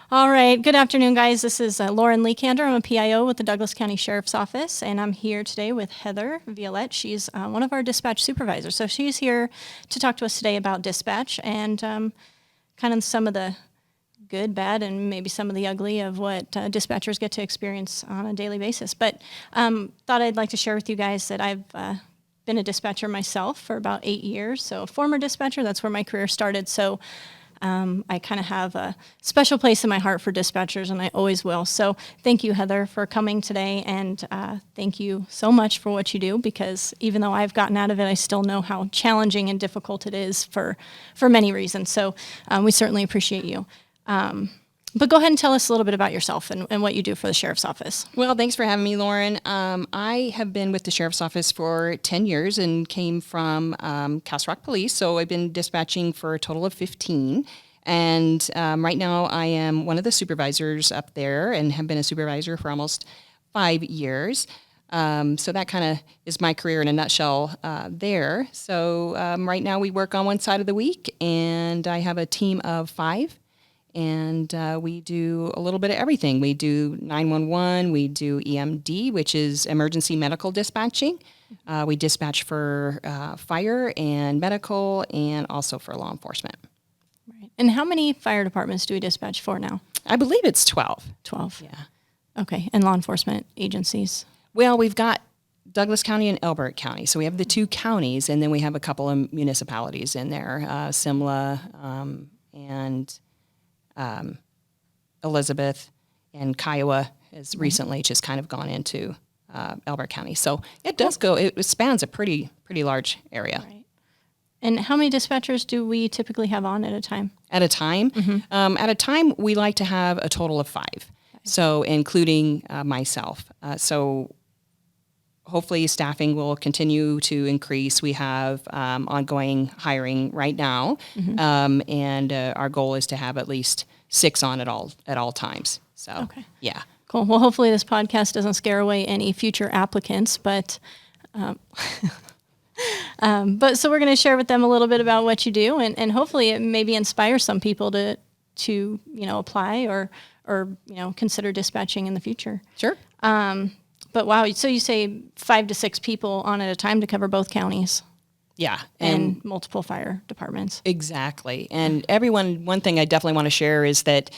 All right. Good afternoon, guys. This is Lauren Leekander. I'm a PIO with the Douglas County Sheriff's Office, and I'm here today with Heather Violette. She's one of our dispatch supervisors. So she's here to talk to us today about dispatch and kind of some of the good, bad, and maybe some of the ugly of what dispatchers get to experience on a daily basis. But thought I'd like to share with you guys that I've been a dispatcher myself for about 8 years. So a former dispatcher, that's where my career started. So I kind of have a special place in my heart for dispatchers, and I always will. So thank you, Heather, for coming today, and thank you so much for what you do, because even though I've gotten out of it, I still know how challenging and difficult it is for many reasons. So we certainly appreciate you. But go ahead and tell us a little bit about yourself and what you do for the Sheriff's Office. Well, thanks for having me, Lauren. I have been with the Sheriff's Office for 10 years and came from Castle Rock Police, so I've been dispatching for a total of 15. And right now I am one of the supervisors up there and have been a supervisor for almost 5 years. So that kind of is my career in a nutshell there. So right now we work on one side of the week, and I have a team of 5. And we do a little bit of everything. We do 911, we do EMD, which is emergency medical dispatching. We dispatch for fire and medical, and also for law enforcement. Right. And how many fire departments do we dispatch for now? I believe it's 12. 12. Yeah. Okay. And law enforcement agencies? Well, we've got Douglas County and Elbert County. So we have the 2 counties, and then we have a couple of municipalities in there, Simla and Elizabeth, and Kiowa has recently just kind of gone into Elbert County. So it does go, it spans a pretty large area. Right. And how many dispatchers do we typically have on at a time? At a time? Mm-hmm. At a time, we like to have a total of 5. Okay. So including myself. So hopefully staffing will continue to increase. We have ongoing hiring right now, and our goal is to have at least 6 on at all times. So, okay. Yeah. Cool. Well, hopefully this podcast doesn't scare away any future applicants, but so we're going to share with them a little bit about what you do, and hopefully it maybe inspires some people to apply or consider dispatching in the future. Sure. But wow, so you say 5 to 6 people on at a time to cover both counties. Yeah. And multiple fire departments. Exactly. And one thing I definitely want to share is that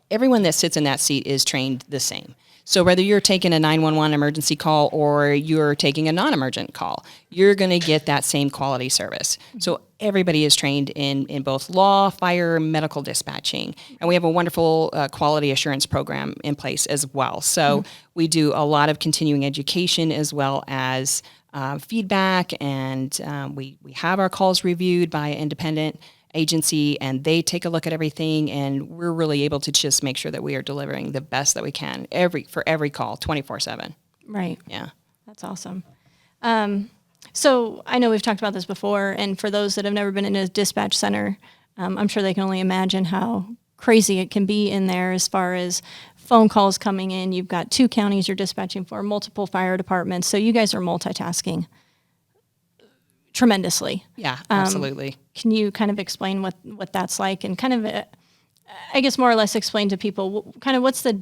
everyone that sits in that seat is trained the same. So whether you're taking a 911 emergency call or you're taking a non-emergent call, you're going to get that same quality service. So everybody is trained in both law, fire, medical dispatching. And we have a wonderful quality assurance program in place as well. So we do a lot of continuing education as well as feedback, and we have our calls reviewed by an independent agency, and they take a look at everything, and we're really able to just make sure that we are delivering the best that we can for every call 24/7. Right. Yeah. That's awesome. So I know we've talked about this before, and for those that have never been in a dispatch center, I'm sure they can only imagine how crazy it can be in there as far as phone calls coming in. You've got 2 counties you're dispatching for, multiple fire departments. So you guys are multitasking tremendously. Yeah, absolutely. Can you kind of explain what that's like, and kind of, I guess, more or less explain to people kind of what's the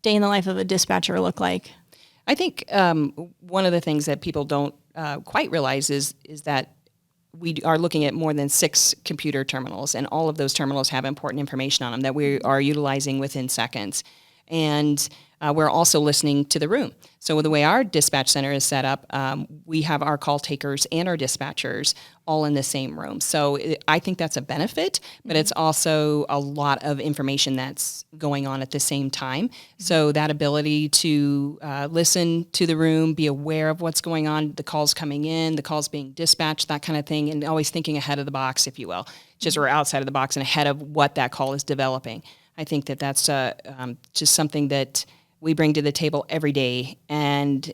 day in the life of a dispatcher look like? I think one of the things that people don't quite realize is that we are looking at more than 6 computer terminals, and all of those terminals have important information on them that we are utilizing within seconds. And we're also listening to the room. So the way our dispatch center is set up, we have our call takers and our dispatchers all in the same room. So I think that's a benefit, but it's also a lot of information that's going on at the same time. So that ability to listen to the room, be aware of what's going on, the calls coming in, the calls being dispatched, that kind of thing, and always thinking ahead of the box, if you will, just or outside of the box and ahead of what that call is developing. I think that's just something that we bring to the table every day. And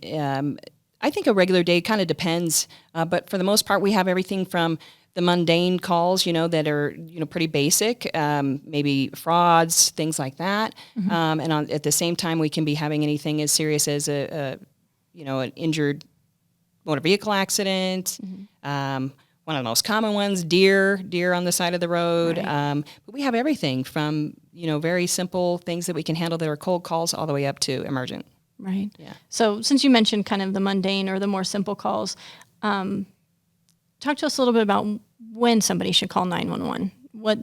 I think a regular day kind of depends, but for the most part, we have everything from the mundane calls, that are, pretty basic, maybe frauds, things like that. And at the same time, we can be having anything as serious as an injured motor vehicle accident, one of the most common ones, deer on the side of the road. Right. But we have everything from, very simple things that we can handle that are cold calls all the way up to emergent. Right. Yeah. So since you mentioned kind of the mundane or the more simple calls, talk to us a little bit about when somebody should call 911. What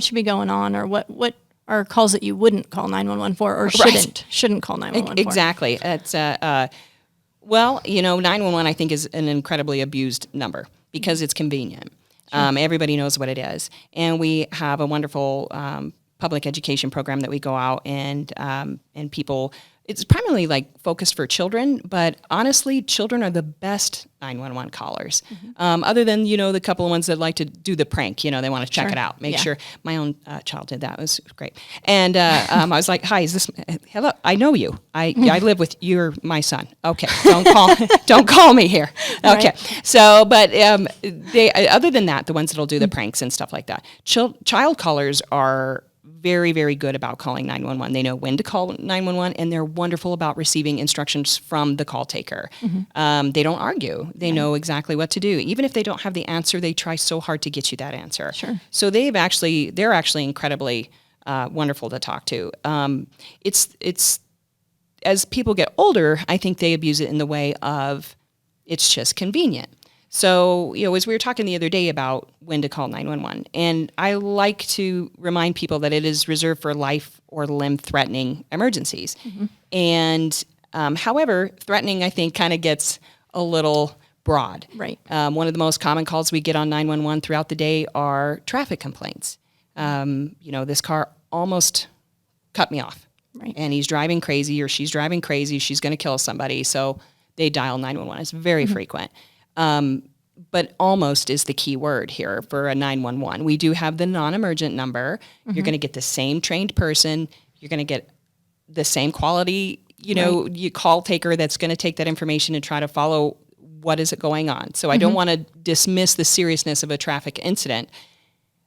should be going on, or what are calls that you wouldn't call 911 for, or shouldn't call 911 for? Exactly. It's 911 I think is an incredibly abused number because it's convenient. Sure. Everybody knows what it is, and we have a wonderful public education program that we go out and people. It's primarily like focused for children, but honestly, children are the best 911 callers. Other than, the couple of ones that like to do the prank, they want to check it out, make sure. My own child did that. It was great. And I was like, hi, is this, hello, I know you. I live with, you're my son. Okay, don't call me here. Okay. Right. So, but they, other than that, the ones that'll do the pranks and stuff like that, child callers are very, very good about calling 911. They know when to call 911, and they're wonderful about receiving instructions from the call taker. They don't argue. They know exactly what to do. Even if they don't have the answer, they try so hard to get you that answer. Sure. So they're actually incredibly wonderful to talk to. It's as people get older, I think they abuse it in the way of it's just convenient. So, as we were talking the other day about when to call 911, and I like to remind people that it is reserved for life or limb-threatening emergencies. And, however, threatening, I think, kind of gets a little broad. Right. One of the most common calls we get on 911 throughout the day are traffic complaints. This car almost cut me off. Right. And he's driving crazy, or she's driving crazy, she's going to kill somebody, so they dial 911. It's very frequent. But almost is the key word here for a 911. We do have the non-emergent number. You're going to get the same trained person. You're going to get the same quality, you call taker that's going to take that information and try to follow what is it going on. So I don't want to dismiss the seriousness of a traffic incident,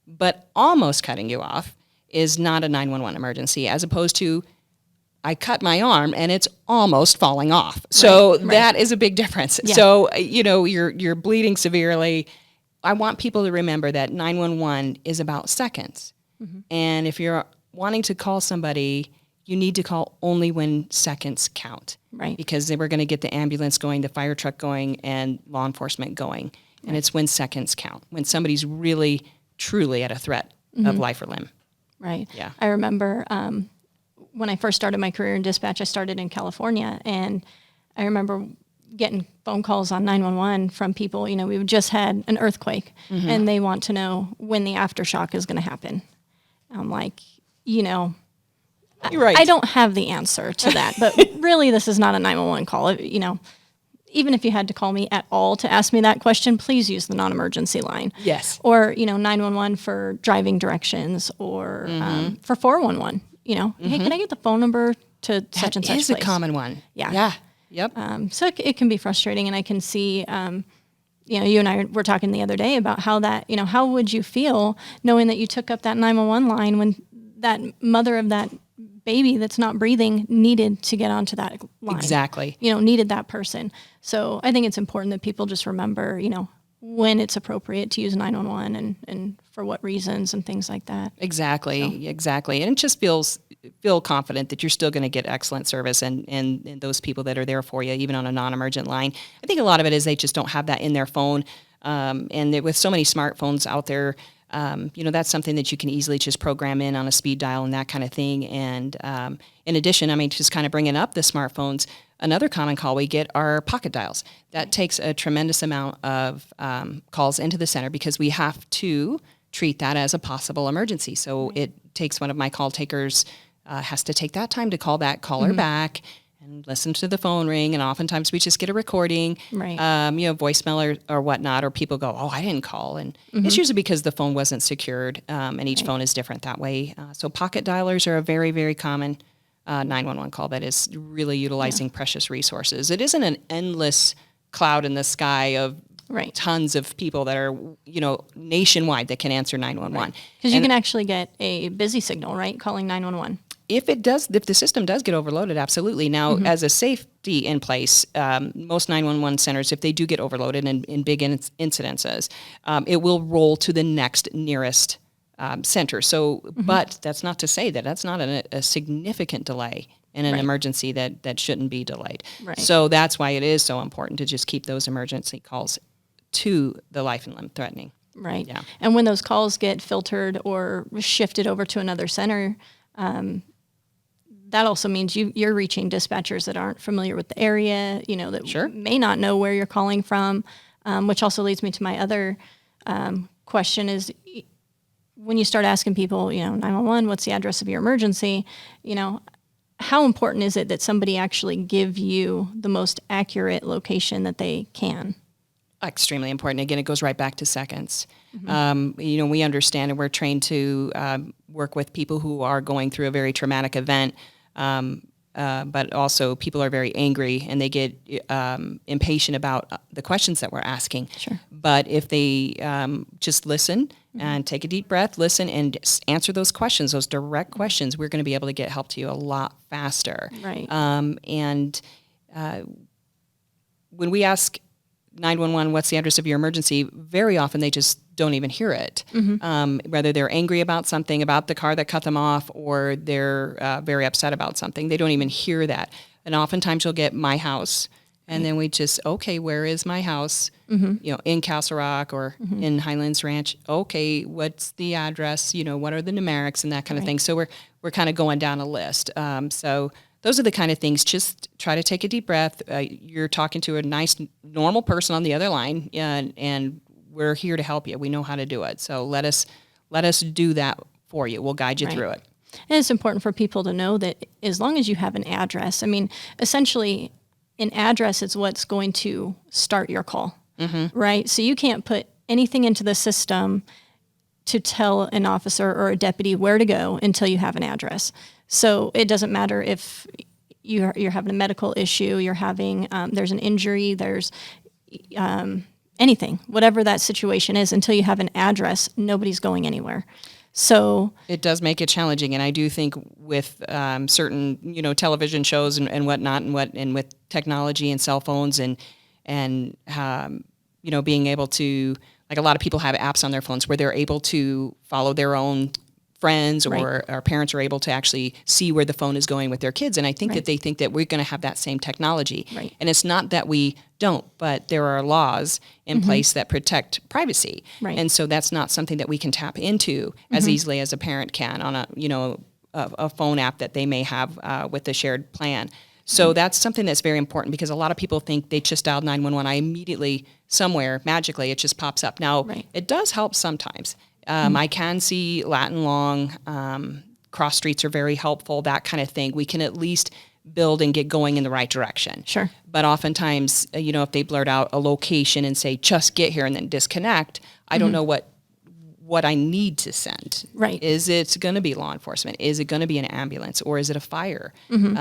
but almost cutting you off is not a 911 emergency, as opposed to I cut my arm and it's almost falling off. So that is a big difference. Yeah. So, you're bleeding severely. I want people to remember that 911 is about seconds. And if you're wanting to call somebody, you need to call only when seconds count. Right. Because they were going to get the ambulance going, the fire truck going, and law enforcement going. And it's when seconds count, when somebody's really, truly at a threat of life or limb. Right. Yeah. I remember when I first started my career in dispatch, I started in California, and I remember getting phone calls on 911 from people, we've just had an earthquake, and they want to know when the aftershock is going to happen. I'm like, You're right. I don't have the answer to that, but really this is not a 911 call. Even if you had to call me at all to ask me that question, please use the non-emergency line. Yes. Or, 911 for driving directions, or for 411. Hey, can I get the phone number to such and such place? That is a common one. Yeah. Yeah. Yep. So it can be frustrating, and I can see, you and I were talking the other day about how that, how would you feel knowing that you took up that 911 line when that mother of that baby that's not breathing needed to get onto that line? Exactly. Needed that person. So I think it's important that people just remember, when it's appropriate to use 911 and for what reasons and things like that. Exactly. And it just feel confident that you're still going to get excellent service and those people that are there for you, even on a non-emergent line. I think a lot of it is they just don't have that in their phone. With so many smartphones out there, that's something that you can easily just program in on a speed dial and that kind of thing. And in addition, just kind of bringing up the smartphones, another common call we get are pocket dials. That takes a tremendous amount of calls into the center because we have to treat that as a possible emergency. So it takes one of my call takers has to take that time to call that caller back and listen to the phone ring. And oftentimes we just get a recording, voicemail or whatnot, or people go, oh, I didn't call. And it's usually because the phone wasn't secured, and each phone is different that way. So pocket dialers are a very, very common 911 call that is really utilizing precious resources. It isn't an endless cloud in the sky of tons of people that are, nationwide that can answer 911. Because you can actually get a busy signal, right, calling 911. if the system does get overloaded, absolutely. Now, as a safety in place, most 911 centers, if they do get overloaded in big incidences, it will roll to the next nearest center. So, but that's not to say that that's not a significant delay in an emergency that shouldn't be delayed. Right. So that's why it is so important to just keep those emergency calls to the life and limb threatening. Right. Yeah. And when those calls get filtered or shifted over to another center, that also means you're reaching dispatchers that aren't familiar with the area, that may not know where you're calling from, which also leads me to my other question is, when you start asking people, 911, what's the address of your emergency, how important is it that somebody actually give you the most accurate location that they can? Extremely important. Again, it goes right back to seconds. We understand and we're trained to work with people who are going through a very traumatic event, but also people are very angry and they get impatient about the questions that we're asking. Sure. But if they just listen and take a deep breath, listen and answer those questions, those direct questions, we're going to be able to get help to you a lot faster. Right. When we ask 911, what's the address of your emergency? Very often they just don't even hear it. Whether they're angry about something, about the car that cut them off, or they're very upset about something, they don't even hear that. And oftentimes you'll get my house, and then we just, okay, where is my house? In Castle Rock or in Highlands Ranch. Okay, what's the address? What are the numerics and that kind of thing. So we're kind of going down a list. So those are the kind of things. Just try to take a deep breath. You're talking to a nice, normal person on the other line, and we're here to help you. We know how to do it. So let us do that for you. We'll guide you through it. And it's important for people to know that as long as you have an address, essentially an address is what's going to start your call, right? So you can't put anything into the system to tell an officer or a deputy where to go until you have an address. So it doesn't matter if you're having a medical issue, you're having, there's an injury, there's anything, whatever that situation is, until you have an address, nobody's going anywhere. So it does make it challenging, and I do think with certain television shows and whatnot, and with technology and cell phones and being able to, like, a lot of people have apps on their phones where they're able to follow their own friends, or our parents are able to actually see where the phone is going with their kids. And I think that they think that we're going to have that same technology. Right. And it's not that we don't, but there are laws in place that protect privacy. Right. And so that's not something that we can tap into as easily as a parent can on a phone app that they may have with a shared plan. So that's something that's very important, because a lot of people think they just dialed 911. I immediately, somewhere, magically, it just pops up. Now, it does help sometimes. I can see Latin long, cross streets are very helpful, that kind of thing. We can at least build and get going in the right direction. Sure. But oftentimes, if they blurt out a location and say, just get here, and then disconnect, I don't know what I need to send. Right. Is it going to be law enforcement? Is it going to be an ambulance? Or is it a fire?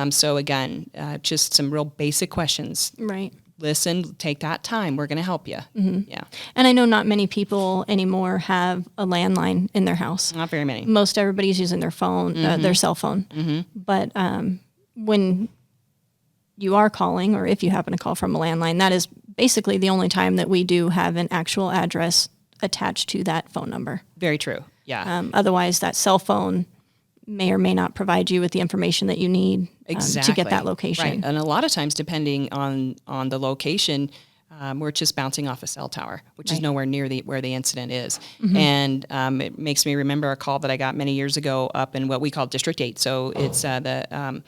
So again, just some real basic questions. Right. Listen, take that time. We're going to help you. Yeah. And I know not many people anymore have a landline in their house. Not very many. Most everybody's using their phone, their cell phone. But when you are calling, or if you happen to call from a landline, that is basically the only time that we do have an actual address attached to that phone number. Very true. Yeah. Otherwise, that cell phone may or may not provide you with the information that you need to get that location. Right. And a lot of times, depending on the location, we're just bouncing off a cell tower, which is nowhere near where the incident is. And it makes me remember a call that I got many years ago up in what we call District 8. So it's the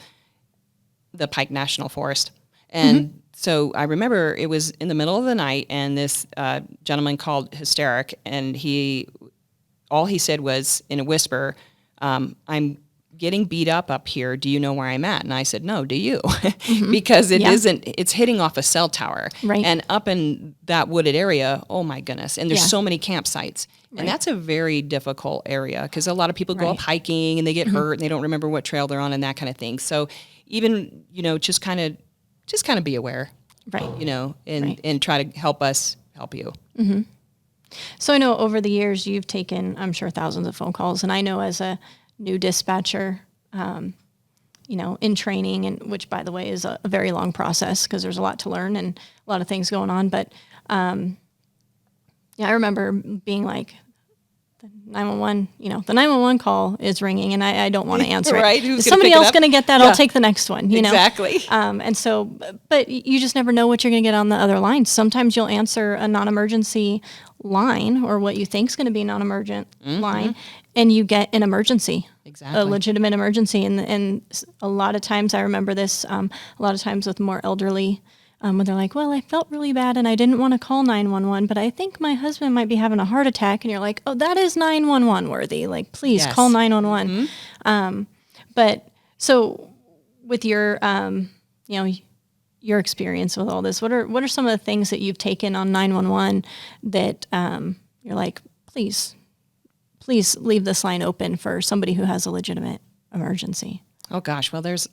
Pike National Forest. And so I remember it was in the middle of the night, and this gentleman called hysteric, and all he said was in a whisper, I'm getting beat up here. Do you know where I'm at? And I said, no, do you? Because it's hitting off a cell tower. Right. And up in that wooded area, oh my goodness. And there's so many campsites. And that's a very difficult area, because a lot of people go up hiking and they get hurt and they don't remember what trail they're on and that kind of thing. So even, just kind of be aware, and try to help us help you. So I know over the years you've taken, I'm sure, thousands of phone calls, and I know as a new dispatcher, in training, and which, by the way, is a very long process because there's a lot to learn and a lot of things going on. But I remember being like, the 911, the 911 call is ringing, and I don't want to answer right? it. Who's Is somebody else going to get that? Yeah. I'll take the next one. Exactly. And so, but you just never know what you're going to get on the other line. Sometimes you'll answer a non-emergency line or what you think is going to be a non-emergent line, and you get an emergency. Exactly. A legitimate emergency. And a lot of times, I remember this, a lot of times with more elderly, when they're like, well, I felt really bad and I didn't want to call 911, but I think my husband might be having a heart attack. And you're like, oh, that is 911 worthy. Like, please call 911. But so with your, your experience with all this, what are some of the things that you've taken on 911 that you're like, please leave this line open for somebody who has a legitimate emergency? Oh gosh, well there's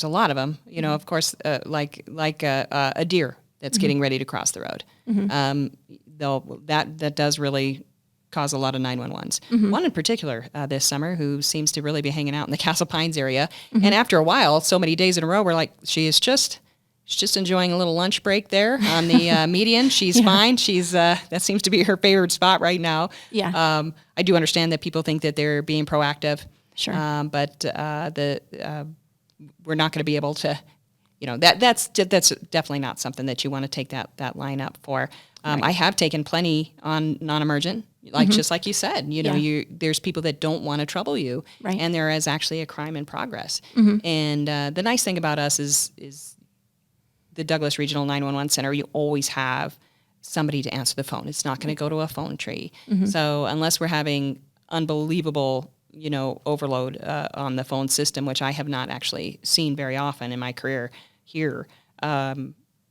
a lot of them. Of course, like a deer that's getting ready to cross the road. That does really cause a lot of 911s. One in particular this summer who seems to really be hanging out in the Castle Pines area, and after a while, so many days in a row, we're like, she's just enjoying a little lunch break there on the median. She's fine. She's that seems to be her favorite spot right now. Yeah. I do understand that people think that they're being proactive. Sure. But we're not going to be able to, that's definitely not something that you want to take that line up for. I have taken plenty on non-emergent, just like you said, there's people that don't want to trouble you, right. And there is actually a crime in progress. And the nice thing about us is the Douglas Regional 911 Center, you always have somebody to answer the phone. It's not going to go to a phone tree. So unless we're having unbelievable overload on the phone system, which I have not actually seen very often in my career here,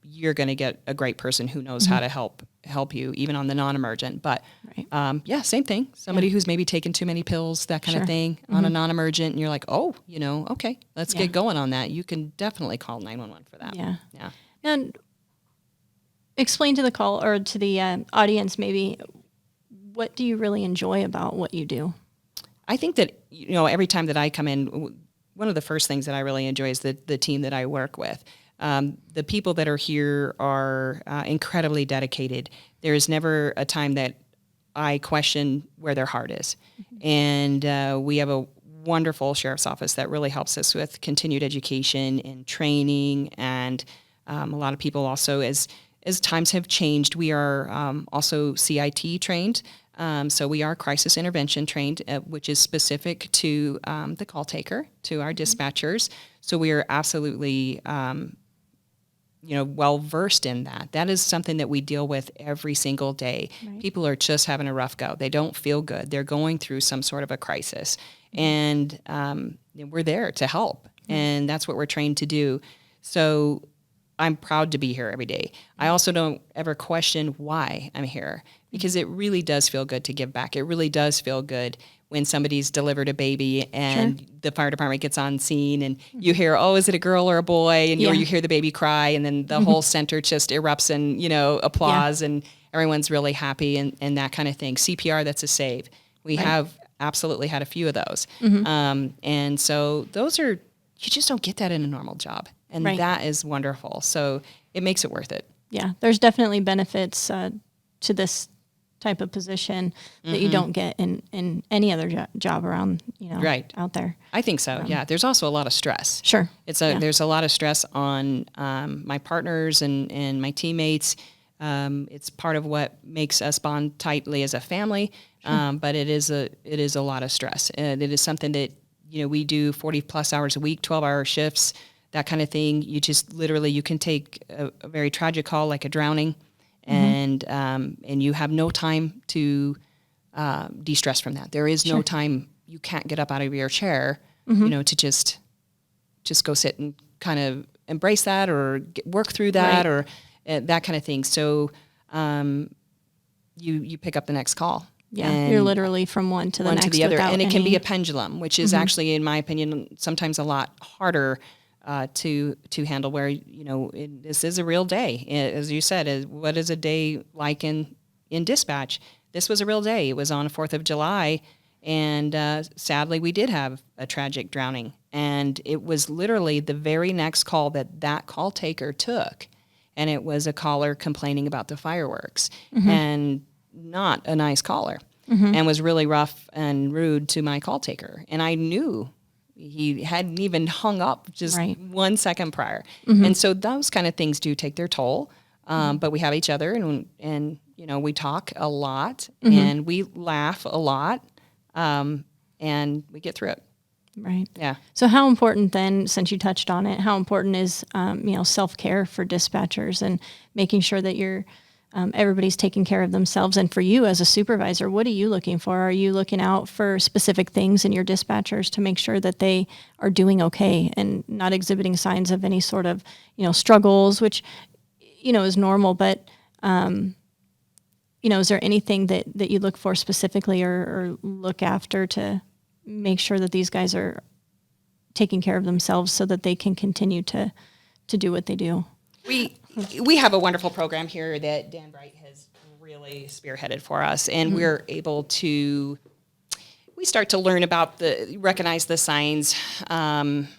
you're going to get a great person who knows how to help you, even on the non-emergent. But right. Same thing. Somebody who's maybe taken too many pills, that kind of thing, on a non-emergent, and you're like, oh, okay, let's get going on that. You can definitely call 911 for that. Yeah. And explain to the call or to the audience, maybe, what do you really enjoy about what you do? I think that, every time that I come in, one of the first things that I really enjoy is the team that I work with. The people that are here are incredibly dedicated. There is never a time that I question where their heart is. And we have a wonderful sheriff's office that really helps us with continued education and training. And a lot of people also, as times have changed, we are also CIT trained. So we are crisis intervention trained, which is specific to the call taker, to our dispatchers. So we are absolutely, well versed in that. That is something that we deal with every single day. Right. People are just having a rough go. They don't feel good. They're going through some sort of a crisis, and we're there to help. And that's what we're trained to do. So I'm proud to be here every day. I also don't ever question why I'm here, because it really does feel good to give back. It really does feel good when somebody's delivered a baby and the fire department gets on scene and you hear, oh, is it a girl or a boy? And or you hear the baby cry, and then the whole center just erupts in, applause, and everyone's really happy and that kind of thing. CPR, that's a save. We have absolutely had a few of those. And so those are, you just don't get that in a normal job. And that is wonderful. So it makes it worth it. Yeah. There's definitely benefits to this type of position that you don't get in any other job around, out there. I think so. Yeah. There's also a lot of stress. Sure. There's a lot of stress on my partners and my teammates. It's part of what makes us bond tightly as a family. But it is a lot of stress. And it is something that, we do 40 plus hours a week, 12-hour shifts, that kind of thing. You just literally, you can take a very tragic call like a drowning, and you have no time to de-stress from that. There is no time. You can't get up out of your chair, to just go sit and kind of embrace that or work through that or that kind of thing. So you pick up the next call. Yeah, you're literally from one to the next. To the other, and it can be a pendulum, which is actually, in my opinion, sometimes a lot harder to handle. Where this is a real day, as you said. What is a day like in dispatch? This was a real day. It was on 4th of July, And sadly, we did have a tragic drowning. And it was literally the very next call that call taker took. And it was a caller complaining about the fireworks. And not a nice caller. And was really rough and rude to my call taker. And I knew he hadn't even hung up just 1 second prior. And so those kind of things do take their toll. But we have each other, and you know, we talk a lot, and we laugh a lot, and we get through it. Right. Yeah. So how important then, since you touched on it, how important is, self-care for dispatchers and making sure that you're, everybody's taking care of themselves? And for you as a supervisor, what are you looking for? Are you looking out for specific things in your dispatchers to make sure that they are doing okay and not exhibiting signs of any sort of, struggles, which, is normal, but, is there anything that you look for specifically or look after to make sure that these guys are taking care of themselves so that they can continue to do what they do? We have a wonderful program here that Dan Bright has really spearheaded for us, and we're able to, we start to learn about recognize the signs, and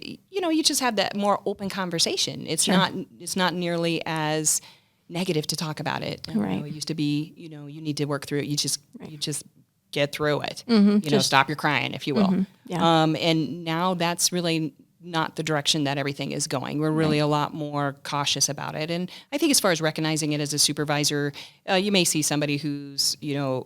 you just have that more open conversation. It's not nearly as negative to talk about it. Right. It used to be, you need to work through it. You just get through it. Stop your crying, if you will. Yeah. And now that's really not the direction that everything is going. We're really a lot more cautious about it. And I think as far as recognizing it as a supervisor, you may see somebody who's,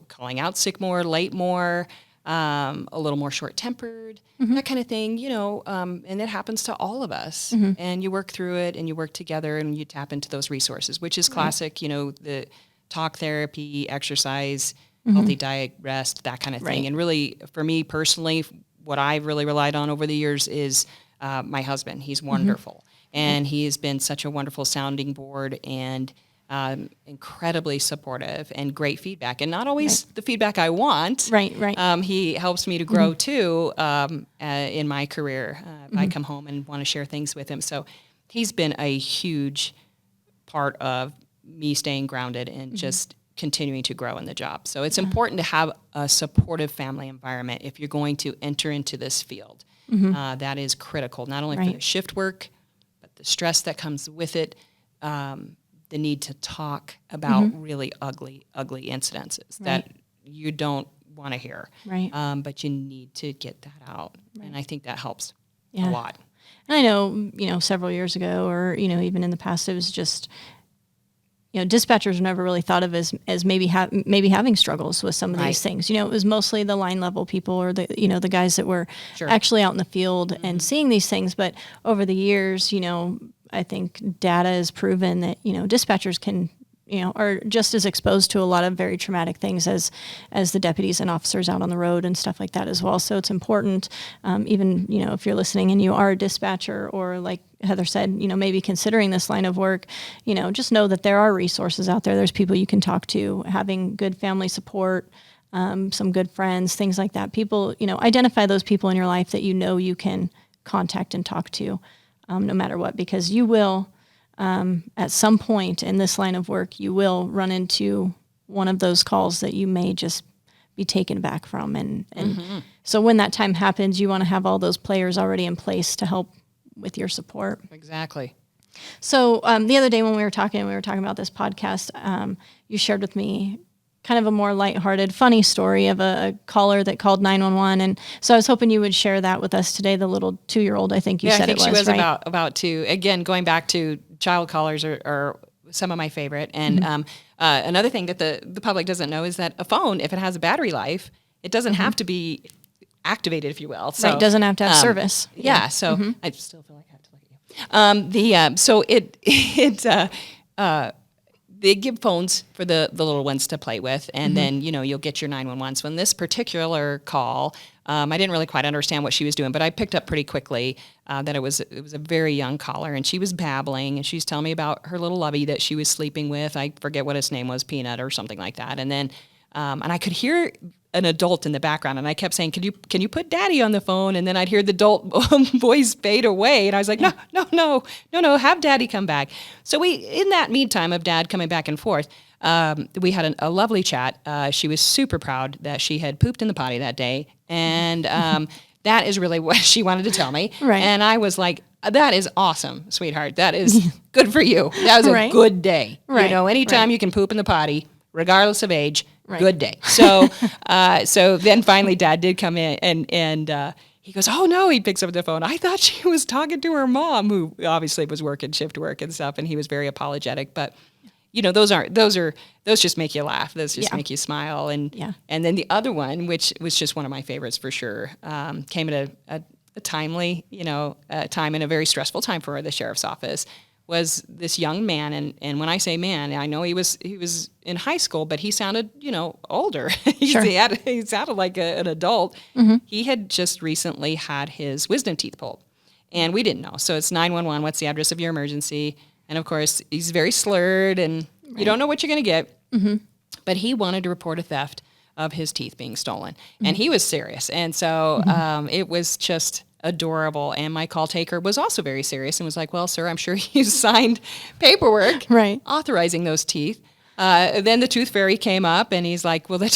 calling out sick more, late more, a little more short-tempered, that kind of thing, and it happens to all of us. And you work through it, and you work together, and you tap into those resources, which is classic, the talk therapy, exercise, healthy diet, rest, that kind of thing. And really, for me personally, what I've really relied on over the years is my husband. He's wonderful. And he has been such a wonderful sounding board and incredibly supportive and great feedback. And not always the feedback I want. Right. He helps me to grow too in my career. I come home and want to share things with him. So he's been a huge part of me staying grounded and just continuing to grow in the job. So it's important to have a supportive family environment if you're going to enter into this field. That is critical, not only for the shift work, but the stress that comes with it, the need to talk about really ugly incidences that you don't want to hear. Right. But you need to get that out. Right. And I think that helps a lot. And I know, several years ago or, even in the past, it was just, dispatchers were never really thought of as maybe having struggles with some of these things. It was mostly the line level people or the guys that were actually out in the field and seeing these things. But over the years, I think data has proven that, dispatchers can, are just as exposed to a lot of very traumatic things as the deputies and officers out on the road and stuff like that as well. So it's important, even, if you're listening and you are a dispatcher or like Heather said, maybe considering this line of work, just know that there are resources out there. There's people you can talk to, having good family support, some good friends, things like that. People, identify those people in your life that you can contact and talk to, no matter what, because you will, at some point in this line of work, you will run into one of those calls that you may just be taken back from. And so when that time happens, you want to have all those players already in place to help with your support. Exactly. So the other day when we were talking about this podcast, you shared with me kind of a more lighthearted, funny story of a caller that called 911. And so I was hoping you would share that with us today, the little 2-year-old, I think you said it was, she was right? about 2. Again, going back to child callers are some of my favorite. And another thing that the public doesn't know is that a phone, if it has a battery life, it doesn't have to be activated, if you will. So, it doesn't have to have service. Yeah, so I still feel like I have to look at you. So they give phones for the little ones to play with, and then, you'll get your 911. So in this particular call, I didn't really quite understand what she was doing, but I picked up pretty quickly that it was a very young caller, and she was babbling, and she was telling me about her little lovey that she was sleeping with. I forget what his name was, Peanut or something like that. And then, and I could hear an adult in the background, and I kept saying, can you put Daddy on the phone? And then I'd hear the adult voice fade away, and I was like, no, have Daddy come back. So in that meantime of Dad coming back and forth, we had a lovely chat. She was super proud that she had pooped in the potty that day, and that is really what she wanted to tell me. Right. And I was like, that is awesome, sweetheart. That is good for you. That was a good day. Right. You know, anytime you can poop in the potty, regardless of age, good day. So, so then finally Dad did come in and he goes, oh no, he picks up the phone. I thought she was talking to her mom, who obviously was working shift work and stuff. And he was very apologetic, but you know, those just make you laugh. Those just make you smile. And then the other one, which was just one of my favorites for sure, came at a timely, time and a very stressful time for the sheriff's office, was this young man. And when I say man, I know he was in high school, but he sounded, older. He sounded like an adult. Mm-hmm. He had just recently had his wisdom teeth pulled, and we didn't know. So it's 911. What's the address of your emergency? And of course, he's very slurred, and you don't know what you're going to get. Mm-hmm. But he wanted to report a theft of his teeth being stolen, and he was serious. And so it was just adorable. And my call taker was also very serious and was like, well, sir, I'm sure you signed paperwork authorizing those teeth. Then the tooth fairy came up, and he's like, will the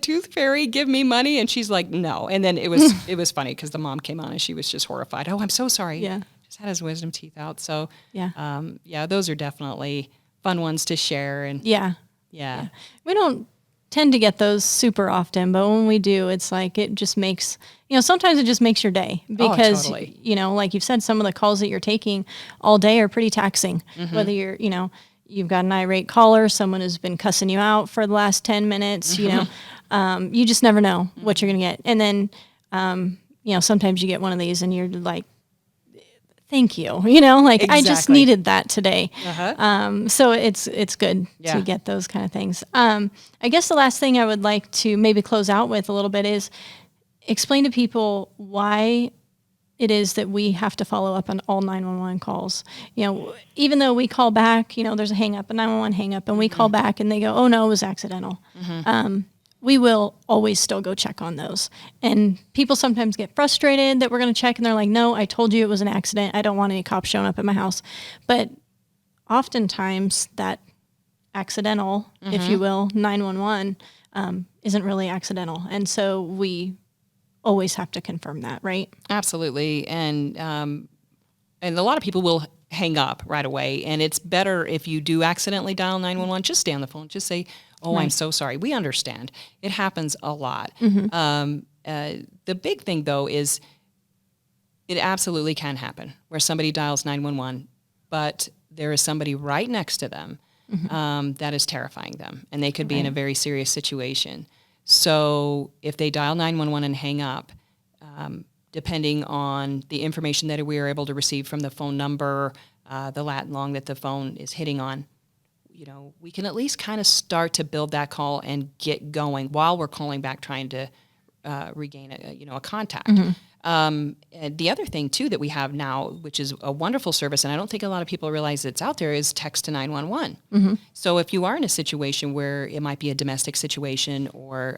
tooth fairy give me money? And she's like, no. And then it was funny because the mom came on and she was just horrified. Oh, I'm so sorry. Yeah. Just had his wisdom teeth out. So those are definitely fun ones to share. And yeah. We don't tend to get those super often, but when we do, it's like, it just makes, sometimes it just makes your day because, totally. Like you've said, some of the calls that you're taking all day are pretty taxing, whether you're, you've got an irate caller, someone has been cussing you out for the last 10 minutes, you just never know what you're going to get. And then, sometimes you get one of these and you're like, thank you. Exactly. I just needed that today. So it's good to get those kind of things. I guess the last thing I would like to maybe close out with a little bit is explain to people why it is that we have to follow up on all 911 calls. Even though we call back, there's a hang up, a 911 hang up, and we call back and they go, oh no, it was accidental. We will always still go check on those. And people sometimes get frustrated that we're going to check, and they're like, no, I told you it was an accident. I don't want any cops showing up at my house. But oftentimes that accidental, if you will, 911, isn't really accidental. And so we always have to confirm that, right? Absolutely. And a lot of people will hang up right away. And it's better if you do accidentally dial 911, just stay on the phone. Just say, oh, I'm so sorry. We understand. It happens a lot. The big thing, though, is it absolutely can happen where somebody dials 911, but there is somebody right next to them that is terrifying them, and they could be in a very serious situation. So if they dial 911 and hang up, depending on the information that we are able to receive from the phone number, the lat and long that the phone is hitting on, we can at least kind of start to build that call and get going while we're calling back, trying to regain a contact. And the other thing too that we have now, which is a wonderful service, and I don't think a lot of people realize it's out there, is text to 911. So if you are in a situation where it might be a domestic situation or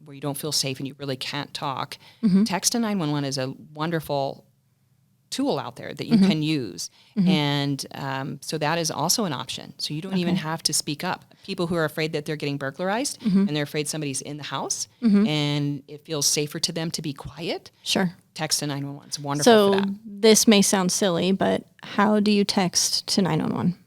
where you don't feel safe and you really can't talk, text to 911 is a wonderful tool out there that you can use. And so that is also an option. So you don't even have to speak up. People who are afraid that they're getting burglarized and they're afraid somebody's in the house and it feels safer to them to be quiet. Sure. Text to 911. It's wonderful for that. So this may sound silly, but how do you text to 911?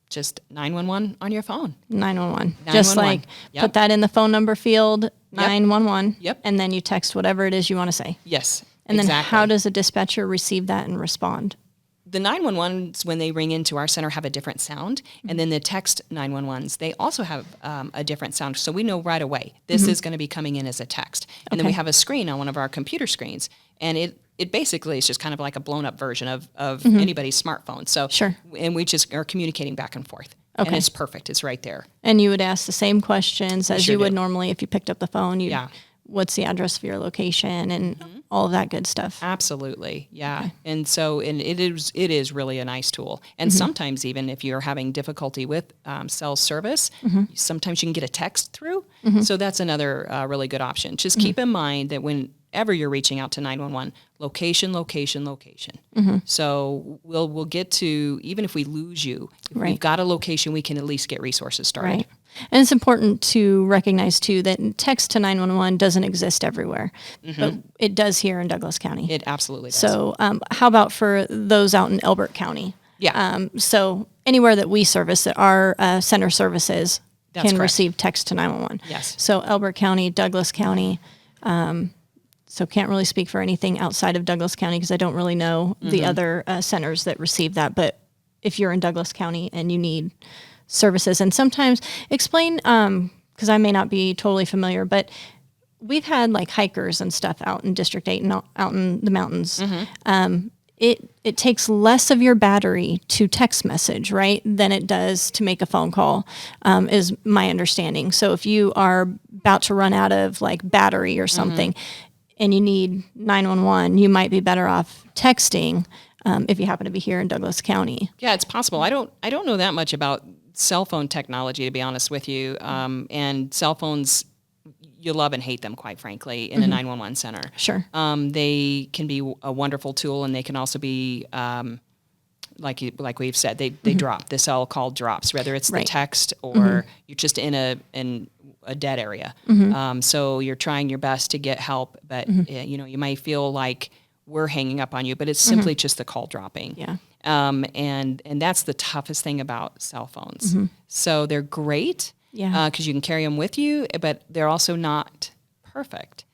Just 911 on your phone. 911. Just like put that in the phone number field, 911. Yep. And then you text whatever it is you want to say. Yes. And then how does a dispatcher receive that and respond? The 911s, when they ring into our center, have a different sound. And then the text 911s, they also have a different sound. So we know right away, this is going to be coming in as a text. And then we have a screen on one of our computer screens. And it basically is just kind of like a blown up version of anybody's smartphone. So, and we just are communicating back and forth. And it's perfect. It's right there. And you would ask the same questions as you would normally if you picked up the phone. What's the address of your location? And all of that good stuff. Absolutely. Yeah. And so, and it is really a nice tool. And sometimes even if you're having difficulty with cell service, sometimes you can get a text through. So that's another really good option. Just keep in mind that whenever you're reaching out to 911, location, location, location. So we'll get to, even if we lose you, if we've got a location, we can at least get resources started. Right. And it's important to recognize, too, that text to 911 doesn't exist everywhere, but it does here in Douglas County. It absolutely does. So how about for those out in Elbert County? Yeah. So anywhere that we service, that our center services That's can correct. receive text to 911. Yes. So Elbert County, Douglas County. So can't really speak for anything outside of Douglas County because I don't really know the other centers that receive that. But if you're in Douglas County and you need services, and sometimes explain, because I may not be totally familiar, but we've had like hikers and stuff out in District 8 and out in the mountains. It takes less of your battery to text message, right, than it does to make a phone call, is my understanding. So if you are about to run out of like battery or something and you need 911, you might be better off texting if you happen to be here in Douglas County. Yeah, it's possible. I don't know that much about cell phone technology, to be honest with you. And cell phones, you love and hate them, quite frankly, in a 911 center. Sure. They can be a wonderful tool, and they can also be, like we've said, they drop. The cell call drops, whether it's the text or you're just in a dead area. So you're trying your best to get help, but you might feel like we're hanging up on you, but it's simply just the call dropping. Yeah. And that's the toughest thing about cell phones. So they're great, because you can carry them with you, but they're also not perfect.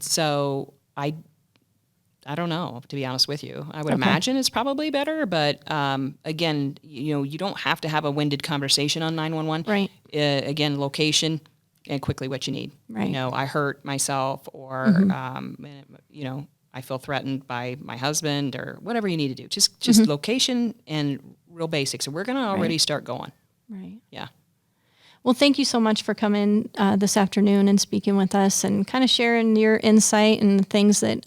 So I don't know, to be honest with you. I would imagine it's probably better, but again, you don't have to have a winded conversation on 911. Right. Again, location and quickly what you need. Right. I hurt myself, or I feel threatened by my husband, or whatever you need to do. Just location and real basics. And we're going to already start going. Right. Yeah. Well, thank you so much for coming this afternoon and speaking with us and kind of sharing your insight and the things that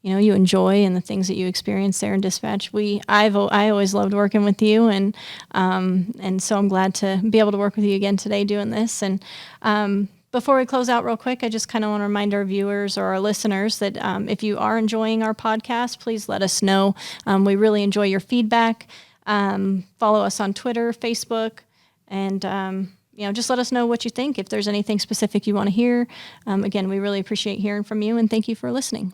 you enjoy and the things that you experience there in dispatch. I always loved working with you, and so I'm glad to be able to work with you again today doing this. And before we close out real quick, I just kind of want to remind our viewers or our listeners that if you are enjoying our podcast, please let us know. We really enjoy your feedback. Follow us on Twitter, Facebook, and just let us know what you think. If there's anything specific you want to hear, again, we really appreciate hearing from you, and thank you for listening.